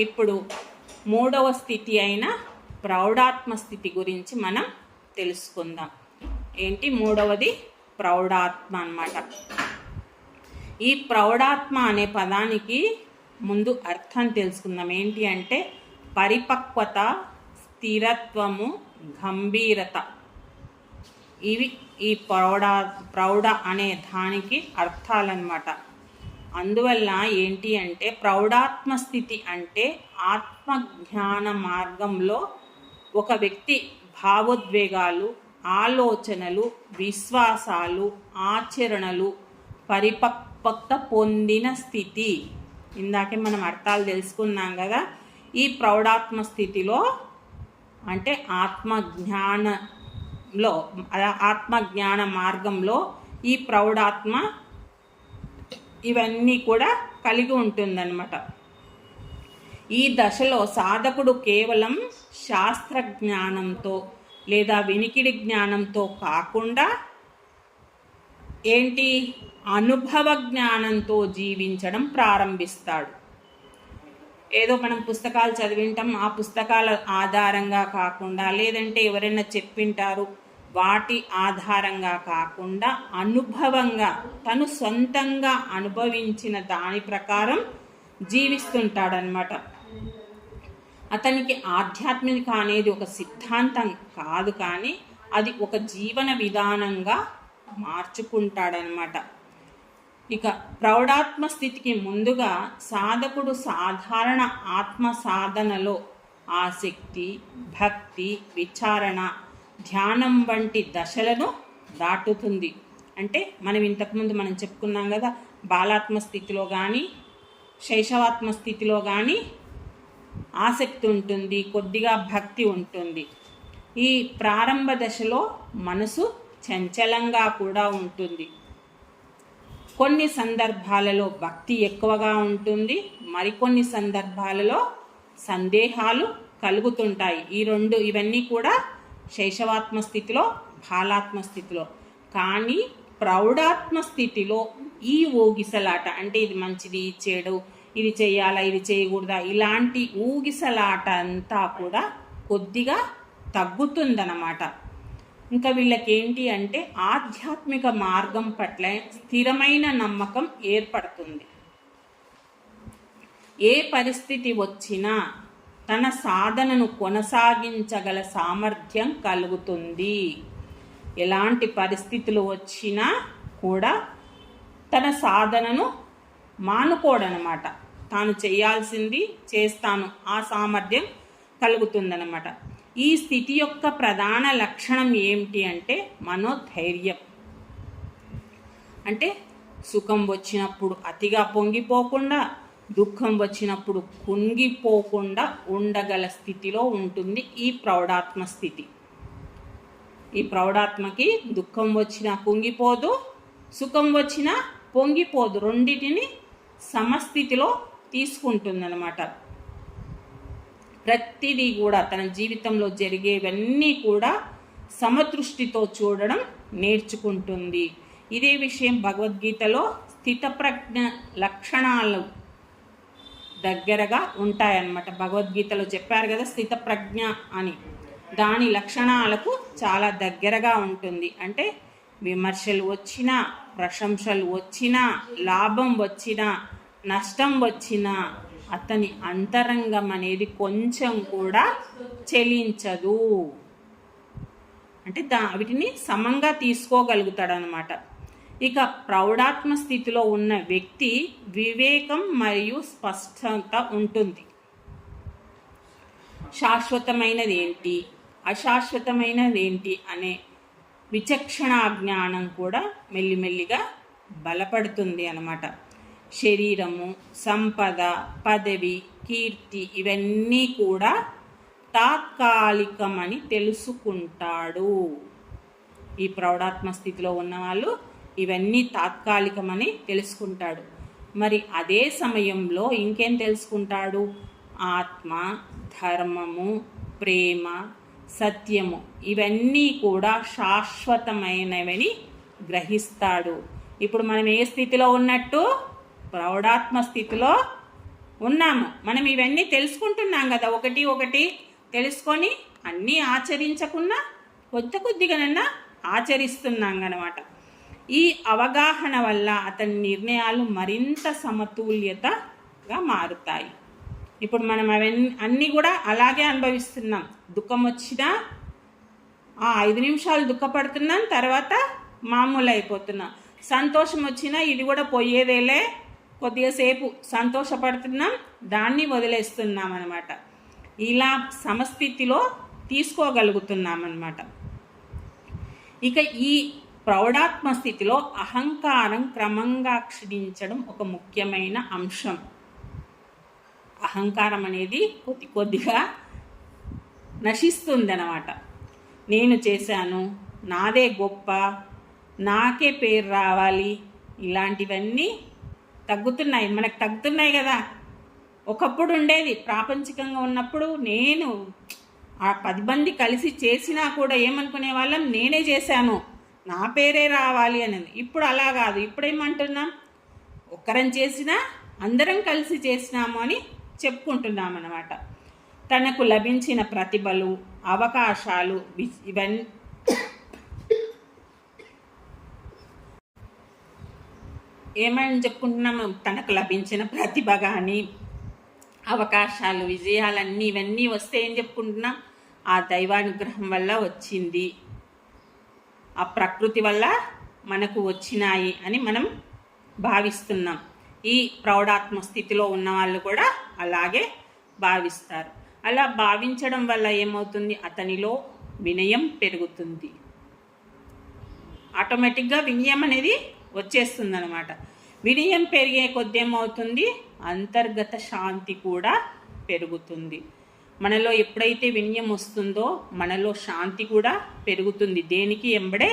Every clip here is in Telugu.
ఇప్పుడు మూడవ స్థితి అయిన ప్రౌఢాత్మ స్థితి గురించి మనం తెలుసుకుందాం. ఏంటి మూడవది? ప్రౌఢాత్మ అన్నమాట. ఈ ప్రౌఢాత్మ అనే పదానికి ముందు అర్థం తెలుసుకుందాం. ఏంటి అంటే పరిపక్వత, స్థిరత్వము, గంభీరత. ఇవి ఈ ప్రౌఢ అనే దానికి అర్థాలన్నమాట. అందువల్ల ఏంటి అంటే ప్రౌఢాత్మ స్థితి అంటే ఆత్మజ్ఞాన మార్గంలో ఒక వ్యక్తి భావోద్వేగాలు, ఆలోచనలు, విశ్వాసాలు, ఆచరణలు పరిపక్వత పొందిన స్థితి. ఇందాకే మనం అర్థాలు తెలుసుకున్నాం కదా. ఈ ప్రౌఢాత్మ స్థితిలో అంటే ఆత్మజ్ఞాన మార్గంలో ఈ ప్రౌఢాత్మ ఇవన్నీ కూడా కలిగి ఉంటుందన్నమాట. ఈ దశలో సాధకుడు కేవలం శాస్త్ర జ్ఞానంతో లేదా వినికిడి జ్ఞానంతో కాకుండా ఏంటి అనుభవ జ్ఞానంతో జీవించడం ప్రారంభిస్తాడు. ఏదో మనం పుస్తకాలు చదివింటాం, ఆ పుస్తకాల ఆధారంగా కాకుండా, లేదంటే ఎవరైనా చెప్పింటారు వాటి ఆధారంగా కాకుండా అనుభవంగా తను సొంతంగా అనుభవించిన దాని ప్రకారం జీవిస్తుంటాడనమాట. అతనికి ఆధ్యాత్మిక అనేది ఒక సిద్ధాంతం కాదు, కానీ అది ఒక జీవన విధానంగా మార్చుకుంటాడనమాట. ఇక ప్రౌఢాత్మ స్థితికి ముందుగా సాధకుడు సాధారణ ఆత్మ సాధనలో ఆసక్తి, భక్తి, విచారణ, ధ్యానం వంటి దశలను దాటుతుంది. అంటే మనం ఇంతకుముందు మనం చెప్పుకున్నాం కదా, బాలాత్మ స్థితిలో కానీ శైశవాత్మ స్థితిలో కానీ ఆసక్తి ఉంటుంది, కొద్దిగా భక్తి ఉంటుంది. ఈ ప్రారంభ దశలో మనసు చంచలంగా కూడా ఉంటుంది. కొన్ని సందర్భాలలో భక్తి ఎక్కువగా ఉంటుంది, మరికొన్ని సందర్భాలలో సందేహాలు కలుగుతుంటాయి. ఇవన్నీ కూడా శైశవాత్మ స్థితిలో, బాలాత్మ స్థితిలో. కానీ ప్రౌఢాత్మ స్థితిలో ఈ ఊగిసలాట, అంటే ఇది మంచిది, ఇది చెడు, ఇది చేయాలా, ఇది చేయకూడదా, ఇలాంటి ఊగిసలాట అంతా కూడా కొద్దిగా తగ్గుతుందన్నమాట. ఇంకా వీళ్ళకి ఏంటి అంటే ఆధ్యాత్మిక మార్గం పట్ల స్థిరమైన నమ్మకం ఏర్పడుతుంది. ఏ పరిస్థితి వచ్చినా తన సాధనను కొనసాగించగల సామర్థ్యం కలుగుతుంది. ఎలాంటి పరిస్థితులు వచ్చినా కూడా తన సాధనను మానుకోడనమాట. తాను చేయాల్సింది చేస్తాను, ఆ సామర్థ్యం కలుగుతుందన్నమాట. ఈ స్థితి యొక్క ప్రధాన లక్షణం ఏమిటి అంటే మనోధైర్యం. అంటే సుఖం వచ్చినప్పుడు అతిగా పొంగిపోకుండా, దుఃఖం వచ్చినప్పుడు కుంగిపోకుండా ఉండగల స్థితిలో ఉంటుంది ఈ ప్రౌఢాత్మ స్థితి. ఈ ప్రౌఢాత్మకి దుఃఖం వచ్చినా కుంగిపోదు, సుఖం వచ్చినా పొంగిపోదు, రెండింటిని సమస్థితిలో తీసుకుంటుందన్నమాట. ప్రతిదీ కూడా తన జీవితంలో జరిగేవన్నీ కూడా సమదృష్టితో చూడడం నేర్చుకుంటుంది. ఇదే విషయం భగవద్గీతలో స్థితప్రజ్ఞ లక్షణాలు దగ్గరగా ఉంటాయన్నమాట. భగవద్గీతలో చెప్పారు కదా స్థితప్రజ్ఞ అని, దాని లక్షణాలకు చాలా దగ్గరగా ఉంటుంది. అంటే విమర్శలు వచ్చినా, ప్రశంసలు వచ్చినా, లాభం వచ్చినా, నష్టం వచ్చినా అతని అంతరంగం అనేది కొంచెం కూడా చెలించదు. అంటే వీటిని సమంగా తీసుకోగలుగుతాడనమాట. ఇక ప్రౌఢాత్మ స్థితిలో ఉన్న వ్యక్తి వివేకం మరియు స్పష్టత ఉంటుంది. శాశ్వతమైనది ఏంటి, అశాశ్వతమైనది ఏంటి అనే విచక్షణా జ్ఞానం కూడా మెల్లిమెల్లిగా బలపడుతుంది అన్నమాట. శరీరము, సంపద, పదవి, కీర్తి ఇవన్నీ కూడా తాత్కాలికమని తెలుసుకుంటాడు. ఈ ప్రౌఢాత్మ స్థితిలో ఉన్నవాళ్ళు ఇవన్నీ తాత్కాలికమని తెలుసుకుంటాడు. మరి అదే సమయంలో ఇంకేం తెలుసుకుంటాడు? ఆత్మ, ధర్మము, ప్రేమ, సత్యము ఇవన్నీ కూడా శాశ్వతమైనవని గ్రహిస్తాడు. ఇప్పుడు మనం ఏ స్థితిలో ఉన్నట్టు? ప్రౌఢాత్మ స్థితిలో ఉన్నాము. మనం ఇవన్నీ తెలుసుకుంటున్నాం కదా, ఒకటి ఒకటి తెలుసుకొని అన్నీ ఆచరించకుండా కొద్దిగానన్నా ఆచరిస్తున్నాం అన్నమాట. ఈ అవగాహన వల్ల అతని నిర్ణయాలు మరింత సమతుల్యతగా మారుతాయి. ఇప్పుడు మనం అన్నీ కూడా అలాగే అనుభవిస్తున్నాం. దుఃఖం వచ్చినా 5 నిమిషాలు దుఃఖపడుతున్నాం, తర్వాత మామూలు అయిపోతున్నాం. సంతోషం వచ్చినా ఇది కూడా పోయేదేలే, కొద్దిగా సేపు సంతోషపడుతున్నాం, దాన్ని వదిలేస్తున్నాం అన్నమాట. ఇలా సమస్థితిలో తీసుకోగలుగుతున్నాం అన్నమాట. ఇక ఈ ప్రౌఢాత్మ స్థితిలో అహంకారం క్రమంగా క్షీణించడం ఒక ముఖ్యమైన అంశం. అహంకారం అనేది కొద్దిగా నశిస్తుంది అన్నమాట. నేను చేశాను, నాదే గొప్ప, నాకే పేరు రావాలి, ఇలాంటివన్నీ మనకు తగ్గుతున్నాయి కదా. ఒకప్పుడు ఉండేది, ప్రాపంచికంగా ఉన్నప్పుడు నేను 10 మంది కలిసి చేసినా కూడా ఏమనుకునే వాళ్ళం, నేనే చేశాను, నా పేరే రావాలి అనేది. ఇప్పుడు అలా కాదు. ఇప్పుడు ఏమంటున్నాం, ఒక్కరం చేసినా అందరం కలిసి చేసినాము అని చెప్పుకుంటున్నాం అన్నమాట. తనకు లభించిన ప్రతిభలు, అవకాశాలు ఇవన్నీ ఏమని చెప్పుకుంటున్నాము, తనకు లభించిన ప్రతిభ కానీ అవకాశాలు, విజయాలన్నీ ఇవన్నీ వస్తే ఏం చెప్పుకుంటున్నాం, ఆ దైవానుగ్రహం వల్ల వచ్చింది, ఆ ప్రకృతి వల్ల మనకు వచ్చినాయి అని మనం భావిస్తున్నాం. ఈ ప్రౌఢాత్మ స్థితిలో ఉన్న వాళ్ళు కూడా అలాగే భావిస్తారు. అలా భావించడం వల్ల ఏమవుతుంది, అతనిలో వినయం పెరుగుతుంది. ఆటోమేటిక్గా వినయం అనేది వచ్చేస్తుంది అన్నమాట. వినయం పెరిగే కొద్ది ఏమవుతుంది, అంతర్గత శాంతి కూడా పెరుగుతుంది. మనలో ఎప్పుడైతే వినయం వస్తుందో మనలో శాంతి కూడా పెరుగుతుంది. దేనికి ఎంబడే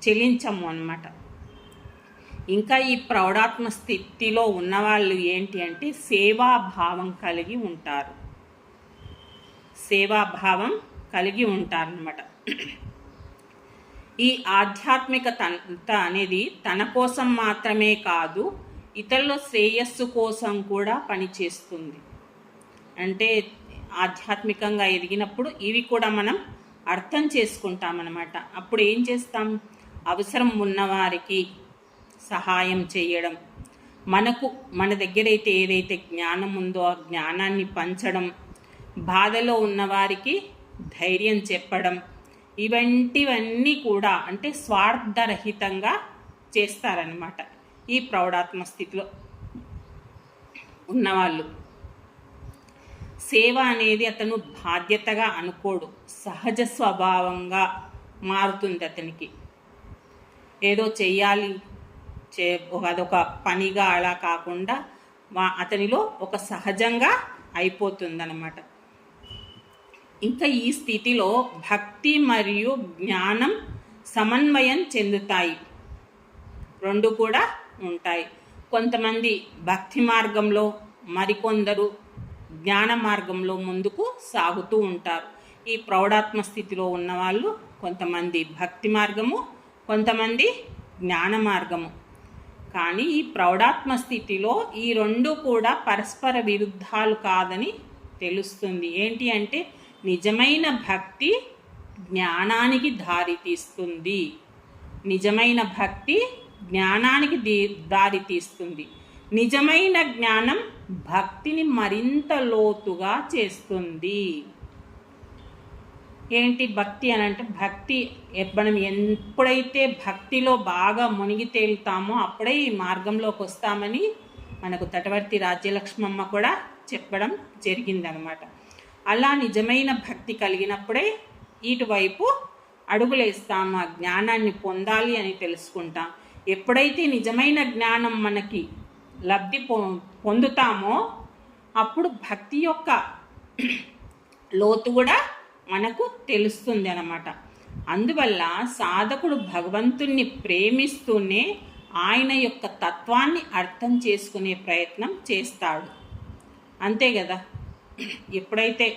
చెలించము అన్నమాట. ఇంకా ఈ ప్రౌఢాత్మ స్థితిలో ఉన్నవాళ్ళు ఏంటి అంటే సేవాభావం కలిగి ఉంటారు. సేవాభావం కలిగి ఉంటారన్నమాట. ఈ ఆధ్యాత్మికత అనేది తన కోసం మాత్రమే కాదు, ఇతరుల శ్రేయస్సు కోసం కూడా పనిచేస్తుంది. అంటే ఆధ్యాత్మికంగా ఎదిగినప్పుడు ఇవి కూడా మనం అర్థం చేసుకుంటామన్నమాట. అప్పుడు ఏం చేస్తాం, అవసరం ఉన్నవారికి సహాయం చేయడం, మన దగ్గర అయితే ఏదైతే జ్ఞానం ఉందో ఆ జ్ఞానాన్ని పంచడం, బాధలో ఉన్నవారికి ధైర్యం చెప్పడం, ఇవంటివన్నీ కూడా అంటే స్వార్థరహితంగా చేస్తారనమాట ఈ ప్రౌఢాత్మ స్థితిలో ఉన్నవాళ్ళు. సేవ అనేది అతను బాధ్యతగా అనుకోడు, సహజ స్వభావంగా మారుతుంది అతనికి. ఏదో చెయ్యాలి, అదొక పనిగా అలా కాకుండా అతనిలో ఒక సహజంగా అయిపోతుందన్నమాట. ఇంకా ఈ స్థితిలో భక్తి మరియు జ్ఞానం సమన్వయం చెందుతాయి, రెండు కూడా ఉంటాయి. కొంతమంది భక్తి మార్గంలో, మరికొందరు జ్ఞాన మార్గంలో ముందుకు సాగుతూ ఉంటారు. ఈ ప్రౌఢాత్మ స్థితిలో ఉన్నవాళ్ళు కొంతమంది భక్తి మార్గము, కొంతమంది జ్ఞాన మార్గము. కానీ ఈ ప్రౌఢాత్మ స్థితిలో ఈ రెండు కూడా పరస్పర విరుద్ధాలు కాదని తెలుస్తుంది. ఏంటి అంటే నిజమైన భక్తి జ్ఞానానికి దారితీస్తుంది. నిజమైన భక్తి జ్ఞానానికి దారితీస్తుంది. నిజమైన జ్ఞానం భక్తిని మరింత లోతుగా చేస్తుంది. ఏంటి భక్తి అని అంటే, భక్తి మనం ఎప్పుడైతే భక్తిలో బాగా మునిగి తేలుతామో అప్పుడే ఈ మార్గంలోకి వస్తామని మనకు తటవర్తి రాజ్యలక్ష్మమ్మ కూడా చెప్పడం జరిగిందనమాట. అలా నిజమైన భక్తి కలిగినప్పుడే ఇటువైపు అడుగులేస్తాం, ఆ జ్ఞానాన్ని పొందాలి అని తెలుసుకుంటాం. ఎప్పుడైతే నిజమైన జ్ఞానం మనకి లబ్ధి పొందుతామో అప్పుడు భక్తి యొక్క లోతు కూడా మనకు తెలుస్తుంది అన్నమాట. అందువల్ల సాధకుడు భగవంతుణ్ణి ప్రేమిస్తూనే ఆయన యొక్క తత్వాన్ని అర్థం చేసుకునే ప్రయత్నం చేస్తాడు. అంతే కదా, ఎప్పుడైతే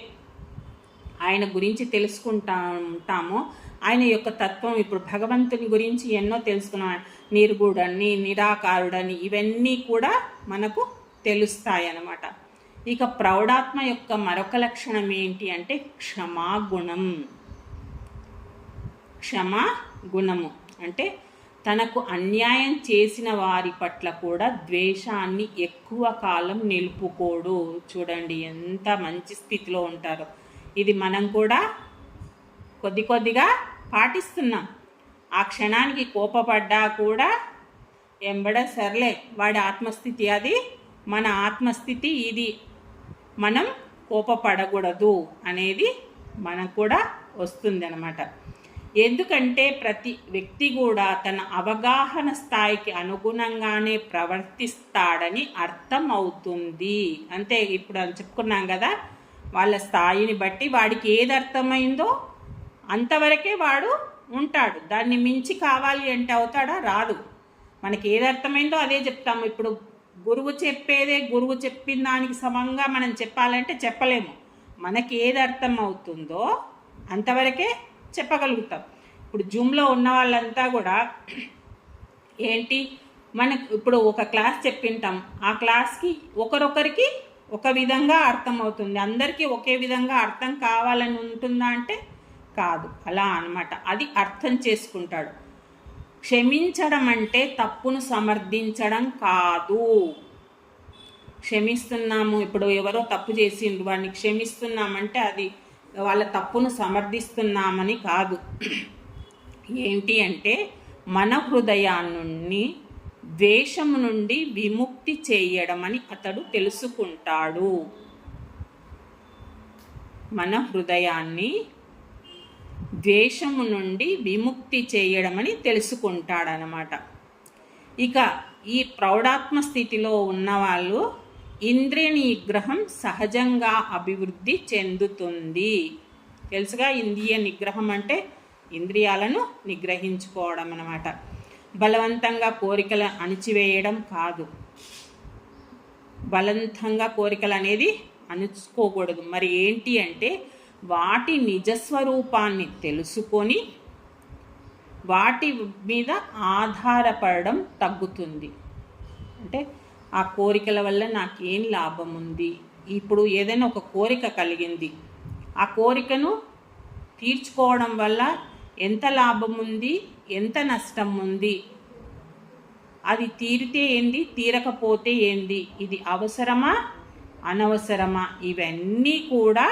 ఆయన గురించి ఉంటామో ఆయన యొక్క తత్వం, ఇప్పుడు భగవంతుని గురించి ఎన్నో తెలుసుకున్నాం, నిర్గుడని, నిరాకారుడని, ఇవన్నీ కూడా మనకు తెలుస్తాయి అన్నమాట. ఇక ప్రౌఢాత్మ యొక్క మరొక లక్షణం ఏంటి అంటే క్షమాగుణం. క్షమా గుణము అంటే తనకు అన్యాయం చేసిన వారి పట్ల కూడా ద్వేషాన్ని ఎక్కువ కాలం నిలుపుకోడు. చూడండి ఎంత మంచి స్థితిలో ఉంటారో. ఇది మనం కూడా కొద్ది కొద్దిగా పాటిస్తున్నాం. ఆ క్షణానికి కోపపడ్డా కూడా సర్లే వాడి ఆత్మస్థితి అది, మన ఆత్మస్థితి ఇది, మనం కోపపడకూడదు అనేది మనకు కూడా వస్తుంది అన్నమాట. ఎందుకంటే ప్రతి వ్యక్తి కూడా తన అవగాహన స్థాయికి అనుగుణంగానే ప్రవర్తిస్తాడని అర్థం అవుతుంది. అంతే, ఇప్పుడు చెప్పుకున్నాం కదా, వాళ్ళ స్థాయిని బట్టి వాడికి ఏది అర్థమైందో అంతవరకే వాడు ఉంటాడు. దాన్ని మించి కావాలి అంటే అవుతాడా? రాదు. మనకి ఏది అర్థమైందో అదే చెప్తాము. ఇప్పుడు గురువు చెప్పేదే గురువు చెప్పిన దానికి సమంగా మనం చెప్పాలంటే చెప్పలేము. మనకి ఏది అర్థం అవుతుందో అంతవరకే చెప్పగలుగుతాం. ఇప్పుడు జూమ్లో ఉన్న వాళ్ళంతా కూడా ఏంటి, మనకు ఇప్పుడు ఒక క్లాస్ చెప్పింటాం, ఆ క్లాస్కి ఒకరొకరికి ఒక విధంగా అర్థం అవుతుంది. అందరికీ ఒకే విధంగా అర్థం కావాలని ఉంటుందా అంటే కాదు. అలా అన్నమాట. అది అర్థం చేసుకుంటాడు. క్షమించడం అంటే తప్పును సమర్థించడం కాదు. క్షమిస్తున్నాము, ఇప్పుడు ఎవరో తప్పు చేసిండ్రు వాడిని క్షమిస్తున్నామంటే అది వాళ్ళ తప్పును సమర్థిస్తున్నామని కాదు. ఏంటి అంటే మన హృదయాన్ని ద్వేషము నుండి విముక్తి చేయడం అని అతడు తెలుసుకుంటాడు. మన హృదయాన్ని ద్వేషము నుండి విముక్తి చేయడం అని తెలుసుకుంటాడనమాట. ఇక ఈ ప్రౌఢాత్మ స్థితిలో ఉన్నవాళ్ళు ఇంద్రియ నిగ్రహం సహజంగా అభివృద్ధి చెందుతుంది. తెలుసుగా, ఇంద్రియ నిగ్రహం అంటే ఇంద్రియాలను నిగ్రహించుకోవడం అన్నమాట. బలవంతంగా కోరికలు అణిచివేయడం కాదు. బలవంతంగా కోరికలు అనేది అణుచుకోకూడదు. మరి ఏంటి అంటే వాటి నిజస్వరూపాన్ని తెలుసుకొని వాటి మీద ఆధారపడడం తగ్గుతుంది. అంటే ఆ కోరికల వల్ల నాకేం లాభం ఉంది, ఇప్పుడు ఏదైనా ఒక కోరిక కలిగింది, ఆ కోరికను తీర్చుకోవడం వల్ల ఎంత లాభం ఉంది, ఎంత నష్టం ఉంది, అది తీరితే ఏంది, తీరకపోతే ఏంది, ఇది అవసరమా అనవసరమా, ఇవన్నీ కూడా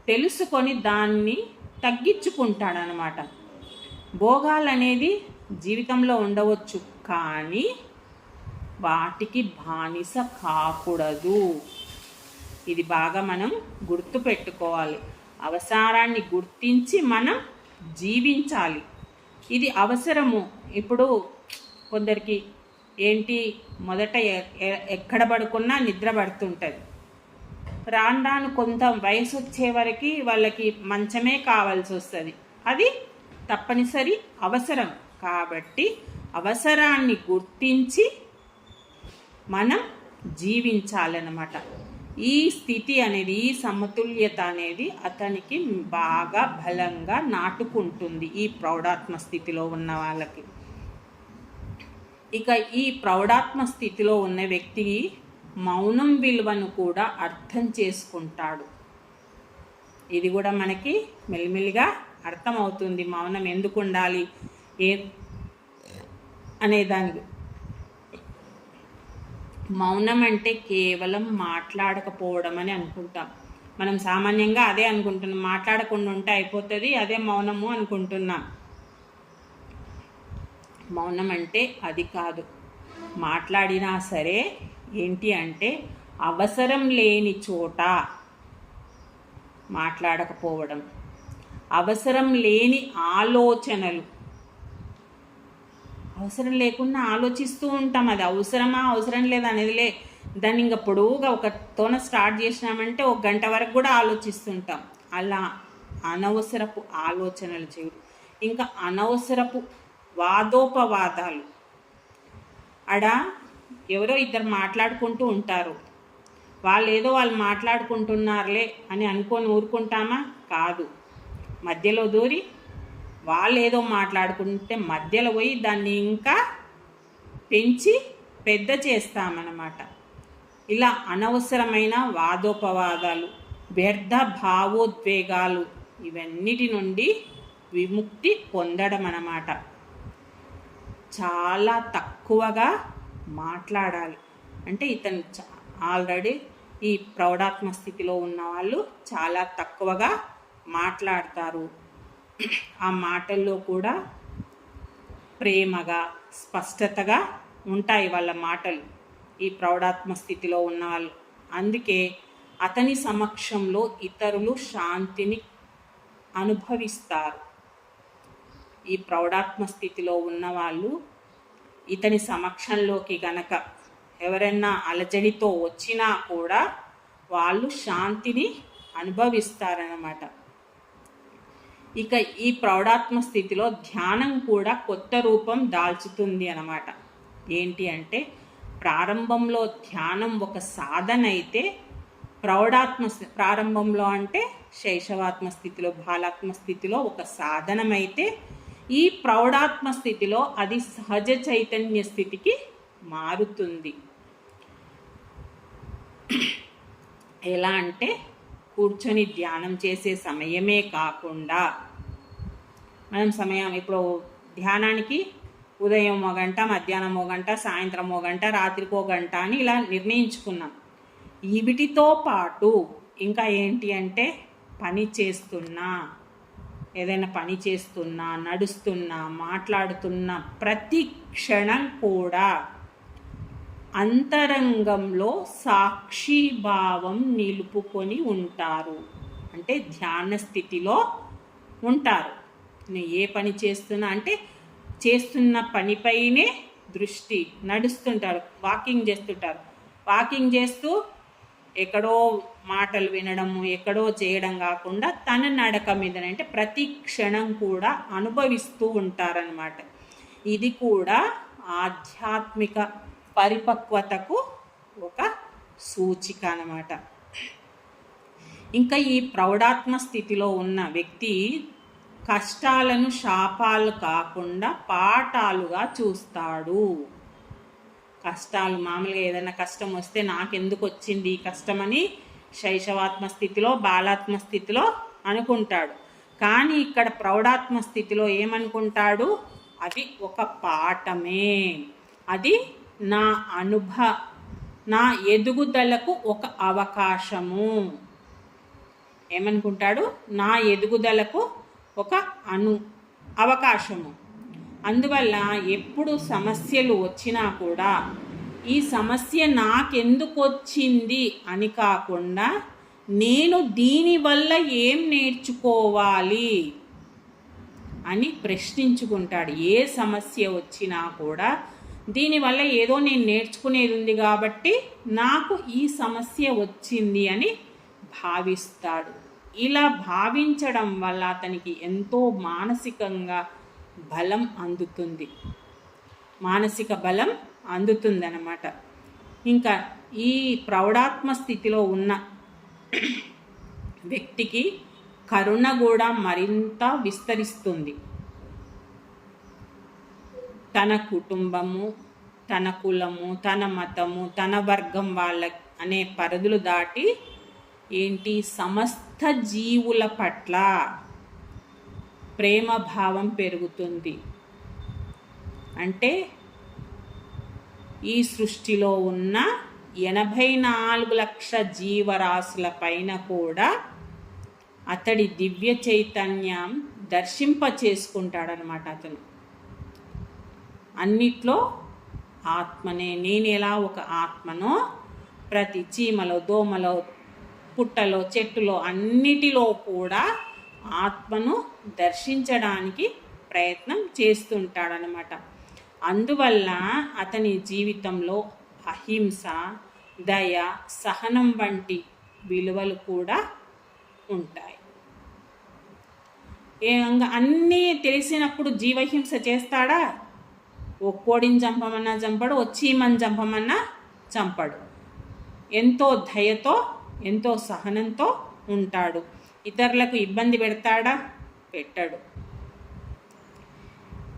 తెలుసుకొని దాన్ని తగ్గించుకుంటాడనమాట. భోగాలు అనేది జీవితంలో ఉండవచ్చు, కానీ వాటికి బానిస కాకూడదు. ఇది బాగా మనం గుర్తు పెట్టుకోవాలి. అవసరాన్ని గుర్తించి మనం జీవించాలి. ఇది అవసరము. ఇప్పుడు కొందరికి ఏంటి, మొదట ఎక్కడ పడుకున్నా నిద్ర పడుతుంటుంది. రాను కొంత వయసు వచ్చే వరకు వాళ్ళకి మంచమే కావాల్సి వస్తుంది. అది తప్పనిసరి అవసరం. కాబట్టి అవసరాన్ని గుర్తించి మనం జీవించాలన్నమాట. ఈ స్థితి అనేది, ఈ సమతుల్యత అనేది అతనికి బాగా బలంగా నాటుకుంటుంది ఈ ప్రౌఢాత్మ స్థితిలో ఉన్న వాళ్ళకి. ఇక ఈ ప్రౌఢాత్మ స్థితిలో ఉన్న వ్యక్తి మౌనం విలువను కూడా అర్థం చేసుకుంటాడు. ఇది కూడా మనకి మెల్లిమెల్లిగా అర్థమవుతుంది. మౌనం ఎందుకు ఉండాలి అనేదానికి. మౌనం అంటే కేవలం మాట్లాడకపోవడం అని అనుకుంటాం. మనం సామాన్యంగా అదే అనుకుంటున్నాం, మాట్లాడకుండా ఉంటే అయిపోతుంది, అదే మౌనము అనుకుంటున్నాం. మౌనం అంటే అది కాదు. మాట్లాడినా సరే ఏంటి అంటే అవసరం లేని చోట మాట్లాడకపోవడం, అవసరం లేని ఆలోచనలు, అవసరం లేకుండా ఆలోచిస్తూ ఉంటాం. అది అవసరమా అవసరం లేదా అనేదిలే, దాన్ని ఇంకా పొడవుగా ఒకతోన స్టార్ట్ చేసినామంటే 1 గంట వరకు కూడా ఆలోచిస్తుంటాం. అలా అనవసరపు ఆలోచనలు చేయడం, ఇంకా అనవసరపు వాదోపవాదాలు. ఎవరో ఇద్దరు మాట్లాడుకుంటూ ఉంటారు, వాళ్ళు మాట్లాడుకుంటున్నారులే అని అనుకొని ఊరుకుంటామా? కాదు. మధ్యలో దూరి వాళ్ళు ఏదో మాట్లాడుకుంటే మధ్యలో పోయి దాన్ని ఇంకా పెంచి పెద్ద చేస్తామన్నమాట. ఇలా అనవసరమైన వాదోపవాదాలు, వ్యర్థ భావోద్వేగాలు ఇవన్నిటి నుండి విముక్తి పొందడం అన్నమాట. చాలా తక్కువగా మాట్లాడాలి. అంటే ఇతను ఆల్రెడీ ఈ ప్రౌఢాత్మ స్థితిలో ఉన్న వాళ్ళు చాలా తక్కువగా మాట్లాడతారు. ఆ మాటల్లో కూడా ప్రేమగా, స్పష్టతగా ఉంటాయి వాళ్ళ మాటలు, ఈ ప్రౌఢాత్మ స్థితిలో ఉన్నవాళ్ళు. అందుకే అతని సమక్షంలో ఇతరులు శాంతిని అనుభవిస్తారు. ఈ ప్రౌఢాత్మ స్థితిలో ఉన్నవాళ్ళు ఇతని సమక్షంలోకి గనక ఎవరైనా అలజడితో వచ్చినా కూడా వాళ్ళు శాంతిని అనుభవిస్తారన్నమాట. ఇక ఈ ప్రౌఢాత్మ స్థితిలో ధ్యానం కూడా కొత్త రూపం దాల్చుతుంది అన్నమాట. ఏంటి అంటే, ప్రారంభంలో ధ్యానం ఒక సాధన అయితే, ప్రారంభంలో అంటే శైశవాత్మ స్థితిలో, బాలాత్మ స్థితిలో ఒక సాధనమైతే, ఈ ప్రౌఢాత్మ స్థితిలో అది సహజ చైతన్య స్థితికి మారుతుంది. ఎలా అంటే, కూర్చొని ధ్యానం చేసే సమయమే కాకుండా మనం సమయం ఇప్పుడు ధ్యానానికి ఉదయం 1 గంట, మధ్యాహ్నం 1 గంట, సాయంత్రం 1 గంట, రాత్రికి 1 గంట అని ఇలా నిర్ణయించుకున్నాం. వీటితో పాటు ఇంకా ఏంటి అంటే, పని చేస్తున్నా, ఏదైనా పని చేస్తున్నా, నడుస్తున్నా, మాట్లాడుతున్నా ప్రతి క్షణం కూడా అంతరంగంలో సాక్షిభావం నిలుపుకొని ఉంటారు. అంటే ధ్యాన స్థితిలో ఉంటారు. నేను ఏ పని చేస్తున్నా అంటే చేస్తున్న పనిపైనే దృష్టి, నడుస్తుంటారు, వాకింగ్ చేస్తుంటారు. వాకింగ్ చేస్తూ ఎక్కడో మాటలు వినడము, ఎక్కడో చేయడం కాకుండా తన నడక మీదనే, అంటే ప్రతి క్షణం కూడా అనుభవిస్తూ ఉంటారనమాట. ఇది కూడా ఆధ్యాత్మిక పరిపక్వతకు ఒక సూచిక అన్నమాట. ఇంకా ఈ ప్రౌఢాత్మ స్థితిలో ఉన్న వ్యక్తి కష్టాలను శాపాలు కాకుండా పాఠాలుగా చూస్తాడు. కష్టాలు మామూలుగా ఏదైనా కష్టం వస్తే నాకెందుకు వచ్చింది ఈ కష్టమని శైశవాత్మ స్థితిలో, బాలాత్మ స్థితిలో అనుకుంటాడు. కానీ ఇక్కడ ప్రౌఢాత్మ స్థితిలో ఏమనుకుంటాడు, అది ఒక పాఠమే, అది నా ఎదుగుదలకు ఒక అవకాశము. ఏమనుకుంటాడు, నా ఎదుగుదలకు ఒక అవకాశము. అందువల్ల ఎప్పుడు సమస్యలు వచ్చినా కూడా ఈ సమస్య నాకెందుకు వచ్చింది అని కాకుండా నేను దీనివల్ల ఏం నేర్చుకోవాలి అని ప్రశ్నించుకుంటాడు. ఏ సమస్య వచ్చినా కూడా దీనివల్ల ఏదో నేను నేర్చుకునేది ఉంది కాబట్టి నాకు ఈ సమస్య వచ్చింది అని భావిస్తాడు. ఇలా భావించడం వల్ల అతనికి ఎంతో మానసికంగా బలం అందుతుంది, మానసిక బలం అందుతుందన్నమాట. ఇంకా ఈ ప్రౌఢాత్మ స్థితిలో ఉన్న వ్యక్తికి కరుణ కూడా మరింత విస్తరిస్తుంది. తన కుటుంబము, తన కులము, తన మతము, తన వర్గం వాళ్ళ అనే పరిధులు దాటి ఏంటి, సమస్త జీవుల పట్ల ప్రేమ భావం పెరుగుతుంది. అంటే ఈ సృష్టిలో ఉన్న 84 లక్షల జీవరాశుల పైన కూడా అతడి దివ్య చైతన్యం దర్శింప చేసుకుంటాడనమాట. అతను అన్నిట్లో ఆత్మనే, నేను ఎలా ఒక ఆత్మనో ప్రతి చీమలో, దోమలో, పుట్టలో, చెట్టులో అన్నిటిలో కూడా ఆత్మను దర్శించడానికి ప్రయత్నం చేస్తుంటాడనమాట. అందువల్ల అతని జీవితంలో అహింస, దయ, సహనం వంటి విలువలు కూడా ఉంటాయి. అన్నీ తెలిసినప్పుడు జీవహింస చేస్తాడా? ఓ కోడిని చంపమన్నా చంపడు, ఓ చీమని చంపమన్నా చంపడు. ఎంతో దయతో, ఎంతో సహనంతో ఉంటాడు. ఇతరులకు ఇబ్బంది పెడతాడా? పెట్టడు.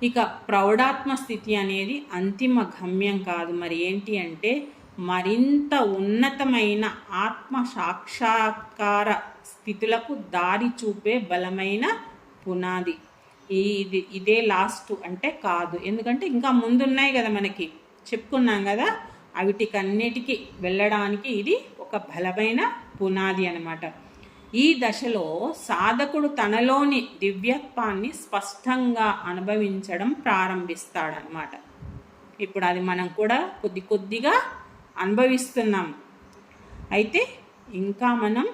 ఇక ప్రౌఢాత్మ స్థితి అనేది అంతిమ గమ్యం కాదు. మరి ఏంటి అంటే, మరింత ఉన్నతమైన ఆత్మ సాక్షాత్కార స్థితులకు దారి చూపే బలమైన పునాది. ఇదే లాస్ట్ అంటే కాదు, ఎందుకంటే ఇంకా ముందున్నాయి కదా, మనకి చెప్పుకున్నాం కదా, వీటికన్నిటికీ వెళ్ళడానికి ఇది ఒక బలమైన పునాది అన్నమాట. ఈ దశలో సాధకుడు తనలోని దివ్యత్వాన్ని స్పష్టంగా అనుభవించడం ప్రారంభిస్తాడనమాట. ఇప్పుడు అది మనం కూడా కొద్ది కొద్దిగా అనుభవిస్తున్నాం. అయితే ఇంకా మనం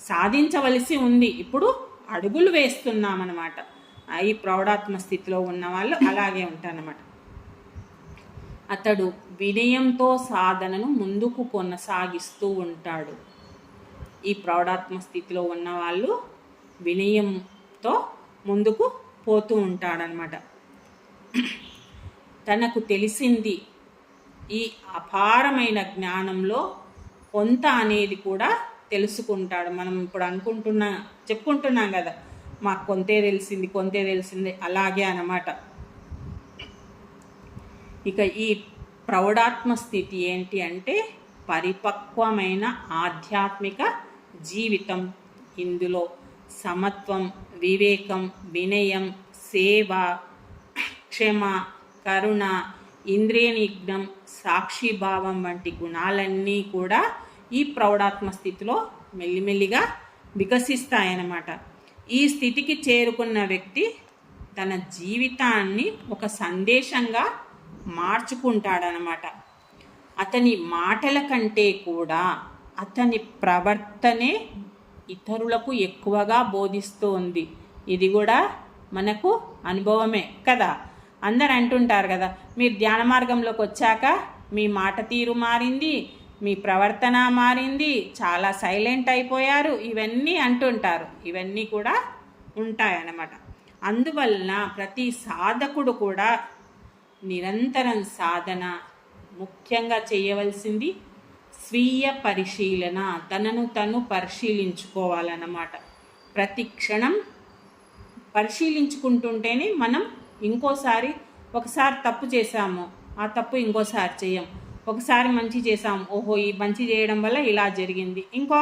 సాధించవలసి ఉంది. ఇప్పుడు అడుగులు వేస్తున్నాం అన్నమాట. ఈ ప్రౌఢాత్మ స్థితిలో ఉన్న వాళ్ళు అలాగే ఉంటారన్నమాట. అతడు వినయంతో సాధనను ముందుకు కొనసాగిస్తూ ఉంటాడు. ఈ ప్రౌఢాత్మ స్థితిలో ఉన్న వాళ్ళు వినయంతో ముందుకు పోతూ ఉంటాడనమాట. తనకు తెలిసింది ఈ అపారమైన జ్ఞానంలో కొంత అనేది కూడా తెలుసుకుంటాడు. మనం ఇప్పుడు చెప్పుకుంటున్నాం కదా, మాకు కొంతే తెలిసింది అలాగే అన్నమాట. ఇక ఈ ప్రౌఢాత్మ స్థితి ఏంటి అంటే పరిపక్వమైన ఆధ్యాత్మిక జీవితం. ఇందులో సమత్వం, వివేకం, వినయం, సేవ, క్షమ, కరుణ, ఇంద్రియ నిగ్నం, సాక్షిభావం వంటి గుణాలన్నీ కూడా ఈ ప్రౌఢాత్మ స్థితిలో మెల్లిమెల్లిగా వికసిస్తాయన్నమాట. ఈ స్థితికి చేరుకున్న వ్యక్తి తన జీవితాన్ని ఒక సందేశంగా మార్చుకుంటాడనమాట. అతని మాటల కంటే కూడా అతని ప్రవర్తనే ఇతరులకు ఎక్కువగా బోధిస్తూ ఉంది. ఇది కూడా మనకు అనుభవమే కదా. అందరు అంటుంటారు కదా, మీరు ధ్యాన మార్గంలోకి వచ్చాక మీ మాట తీరు మారింది, మీ ప్రవర్తన మారింది, చాలా సైలెంట్ అయిపోయారు, ఇవన్నీ అంటుంటారు. ఇవన్నీ కూడా ఉంటాయన్నమాట. అందువలన ప్రతి సాధకుడు కూడా నిరంతరం సాధన, ముఖ్యంగా చేయవలసింది స్వీయ పరిశీలన, తనను తను పరిశీలించుకోవాలన్నమాట. ప్రతి క్షణం పరిశీలించుకుంటుంటేనే మనం ఒకసారి తప్పు చేసాము, ఆ తప్పు ఇంకోసారి చేయం. ఒకసారి మంచి చేసాము, ఓహో ఈ మంచి చేయడం వల్ల ఇలా జరిగింది, ఇంకో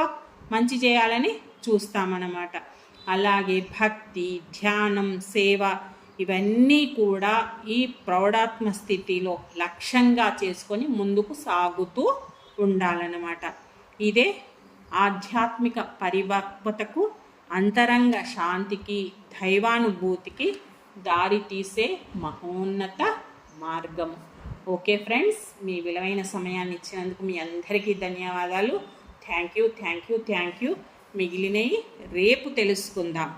మంచి చేయాలని చూస్తామన్నమాట. అలాగే భక్తి, ధ్యానం, సేవ ఇవన్నీ కూడా ఈ ప్రౌఢాత్మ స్థితిలో లక్ష్యంగా చేసుకొని ముందుకు సాగుతూ ఉండాలన్నమాట. ఇదే ఆధ్యాత్మిక పరిపక్వతకు, అంతరంగ శాంతికి, దైవానుభూతికి దారి తీసే మహోన్నత మార్గము. ఓకే ఫ్రెండ్స్, మీ విలువైన సమయాన్ని ఇచ్చినందుకు మీ అందరికీ ధన్యవాదాలు. Thank you. మిగిలినవి రేపు తెలుసుకుందాం.